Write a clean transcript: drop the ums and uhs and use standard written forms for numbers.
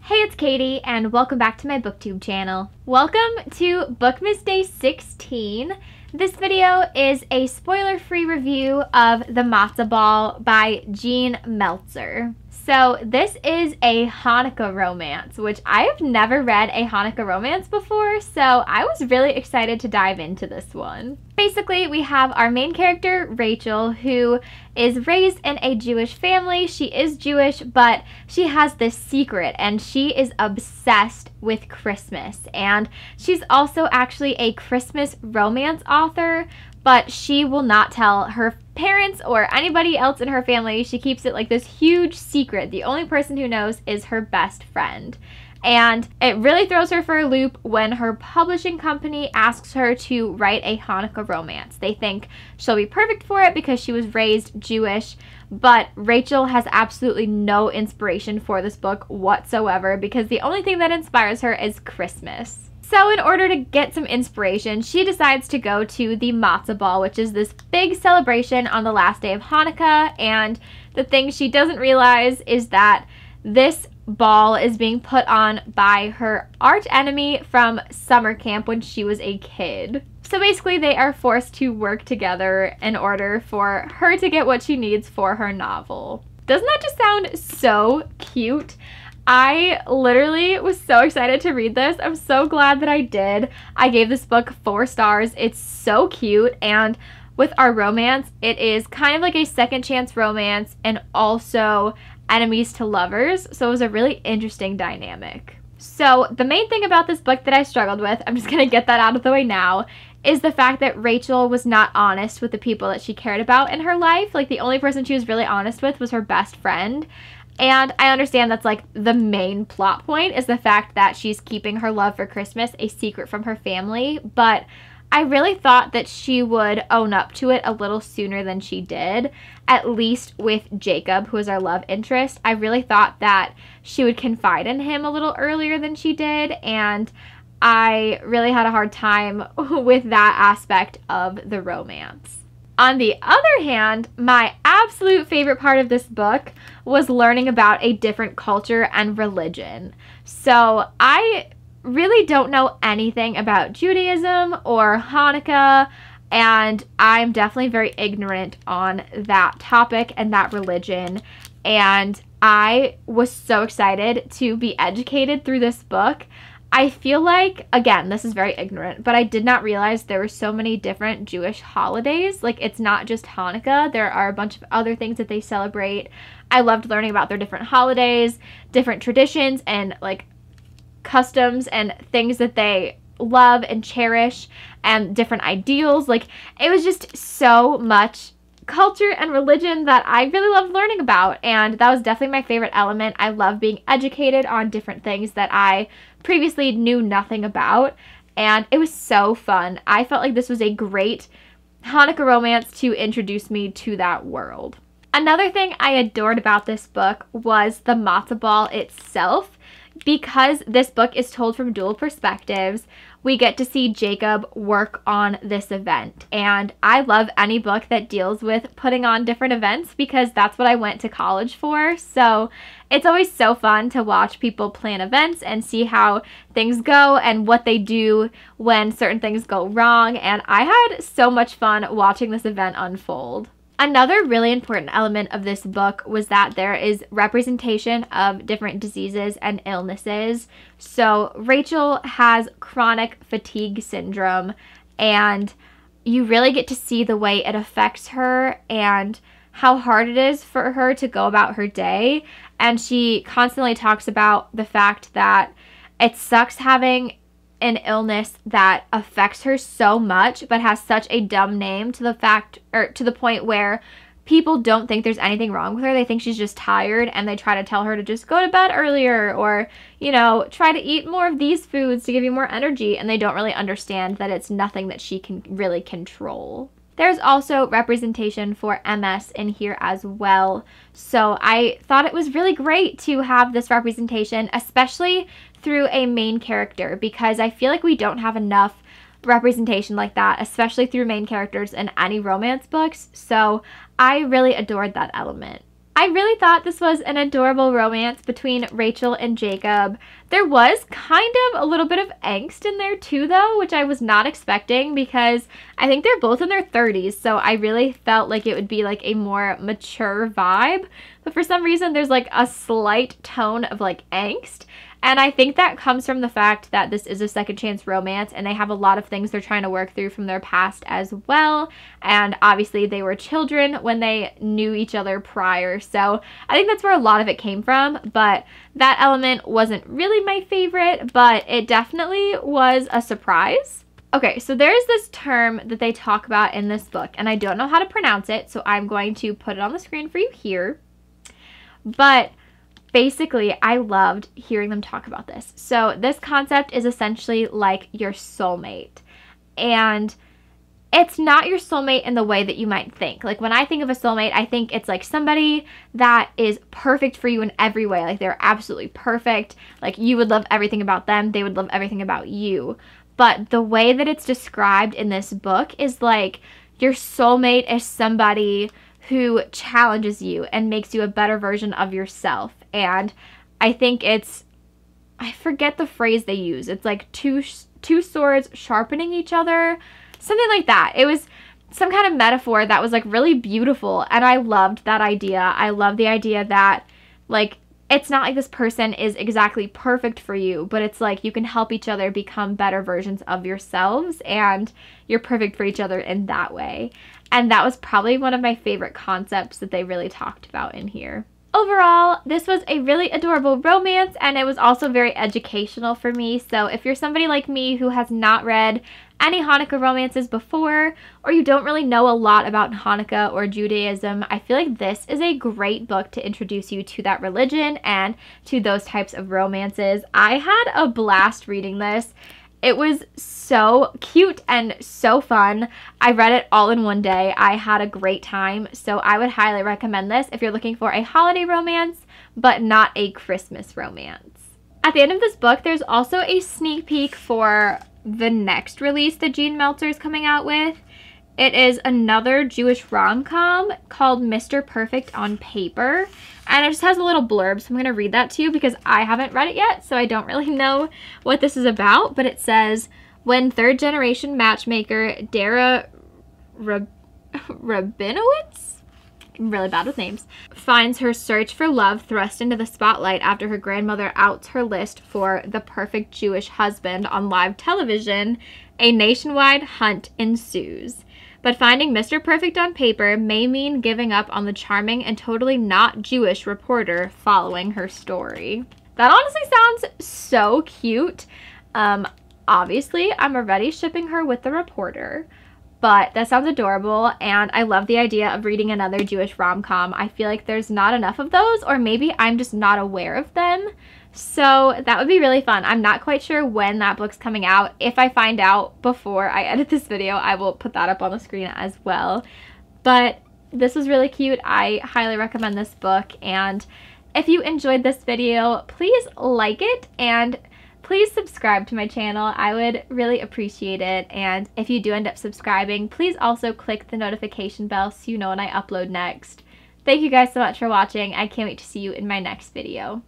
Hey, it's Katie, and welcome back to my booktube channel. Welcome to Bookmas Day 16. This video is a spoiler-free review of The Matzah Ball by Jean Meltzer. So this is a Hanukkah romance, which I have never read a Hanukkah romance before, so I was really excited to dive into this one. Basically, we have our main character, Rachel, who is raised in a Jewish family. She is Jewish, but she has this secret, and she is obsessed with Christmas. And she's also actually a Christmas romance author, but she will not tell her parents or anybody else in her family. She keeps it like this huge secret. The only person who knows is her best friend. And it really throws her for a loop when her publishing company asks her to write a Hanukkah romance. They think she'll be perfect for it because she was raised Jewish, but Rachel has absolutely no inspiration for this book whatsoever because the only thing that inspires her is Christmas. So in order to get some inspiration, she decides to go to the Matzah Ball, which is this big celebration on the last day of Hanukkah. And the thing she doesn't realize is that this ball is being put on by her arch enemy from summer camp when she was a kid. So basically they are forced to work together in order for her to get what she needs for her novel. Doesn't that just sound so cute? I literally was so excited to read this. I'm so glad that I did. I gave this book 4 stars. It's so cute, and with our romance, it is kind of like a second chance romance and also enemies to lovers, so it was a really interesting dynamic. So the main thing about this book that I struggled with, I'm just gonna get that out of the way now, is the fact that Rachel was not honest with the people that she cared about in her life. Like, the only person she was really honest with was her best friend. And I understand that's like the main plot point, is the fact that she's keeping her love for Christmas a secret from her family, but I really thought that she would own up to it a little sooner than she did, at least with Jacob, who is our love interest. I really thought that she would confide in him a little earlier than she did, and I really had a hard time with that aspect of the romance. On the other hand, my absolute favorite part of this book was learning about a different culture and religion. So I really don't know anything about Judaism or Hanukkah, and I'm definitely very ignorant on that topic and that religion. And I was so excited to be educated through this book. I feel like, again, this is very ignorant, but I did not realize there were so many different Jewish holidays. Like, it's not just Hanukkah. There are a bunch of other things that they celebrate. I loved learning about their different holidays, different traditions, and like customs and things that they love and cherish, and different ideals. Like, it was just so much culture and religion that I really loved learning about, and that was definitely my favorite element. I love being educated on different things that I previously knew nothing about, and it was so fun. I felt like this was a great Hanukkah romance to introduce me to that world. Another thing I adored about this book was the Matzah Ball itself. Because this book is told from dual perspectives, we get to see Jacob work on this event. And I love any book that deals with putting on different events because that's what I went to college for. So it's always so fun to watch people plan events and see how things go and what they do when certain things go wrong. And I had so much fun watching this event unfold. Another really important element of this book was that there is representation of different diseases and illnesses. So Rachel has chronic fatigue syndrome, and you really get to see the way it affects her and how hard it is for her to go about her day. And she constantly talks about the fact that it sucks having an illness that affects her so much but has such a dumb name, to the point where people don't think there's anything wrong with her. They think she's just tired, and they try to tell her to just go to bed earlier, or, you know, try to eat more of these foods to give you more energy, and they don't really understand that it's nothing that she can really control. There's also representation for MS in here as well. So I thought it was really great to have this representation, especially through a main character, because I feel like we don't have enough representation like that, especially through main characters in any romance books. So I really adored that element. I really thought this was an adorable romance between Rachel and Jacob. There was kind of a little bit of angst in there too, though, which I was not expecting because I think they're both in their 30s, so I really felt like it would be like a more mature vibe. But for some reason, there's like a slight tone of like angst. And I think that comes from the fact that this is a second chance romance and they have a lot of things they're trying to work through from their past as well. And obviously they were children when they knew each other prior. So I think that's where a lot of it came from. But that element wasn't really my favorite, but it definitely was a surprise. Okay, so there's this term that they talk about in this book, and I don't know how to pronounce it, so I'm going to put it on the screen for you here. But basically, I loved hearing them talk about this. So this concept is essentially like your soulmate. And it's not your soulmate in the way that you might think. Like when I think of a soulmate, I think it's like somebody that is perfect for you in every way. Like they're absolutely perfect. Like you would love everything about them. They would love everything about you. But the way that it's described in this book is like your soulmate is somebody who challenges you and makes you a better version of yourself. And I think it's, I forget the phrase they use. It's like two swords sharpening each other, something like that. It was some kind of metaphor that was like really beautiful, and I loved that idea. I love the idea that like it's not like this person is exactly perfect for you, but it's like you can help each other become better versions of yourselves, and you're perfect for each other in that way. And that was probably one of my favorite concepts that they really talked about in here. Overall, this was a really adorable romance, and it was also very educational for me. So if you're somebody like me who has not read any Hanukkah romances before, or you don't really know a lot about Hanukkah or Judaism, I feel like this is a great book to introduce you to that religion and to those types of romances. I had a blast reading this. It was so cute and so fun. I read it all in one day. I had a great time, so I would highly recommend this if you're looking for a holiday romance, but not a Christmas romance. At the end of this book, there's also a sneak peek for the next release that Gene Meltzer is coming out with. It is another Jewish rom-com called Mr. Perfect on Paper. And it just has a little blurb, so I'm going to read that to you because I haven't read it yet, so I don't really know what this is about. But it says, when third-generation matchmaker Dara Rabinowitz, I'm really bad with names, finds her search for love thrust into the spotlight after her grandmother outs her list for the perfect Jewish husband on live television, a nationwide hunt ensues. But finding Mr. Perfect on paper may mean giving up on the charming and totally not Jewish reporter following her story. That honestly sounds so cute. Obviously, I'm already shipping her with the reporter, but that sounds adorable, and I love the idea of reading another Jewish rom-com. I feel like there's not enough of those, or maybe I'm just not aware of them. So that would be really fun. I'm not quite sure when that book's coming out. If I find out before I edit this video, I will put that up on the screen as well. But this was really cute. I highly recommend this book. And if you enjoyed this video, please like it and please subscribe to my channel. I would really appreciate it. And if you do end up subscribing, please also click the notification bell so you know when I upload next. Thank you guys so much for watching. I can't wait to see you in my next video.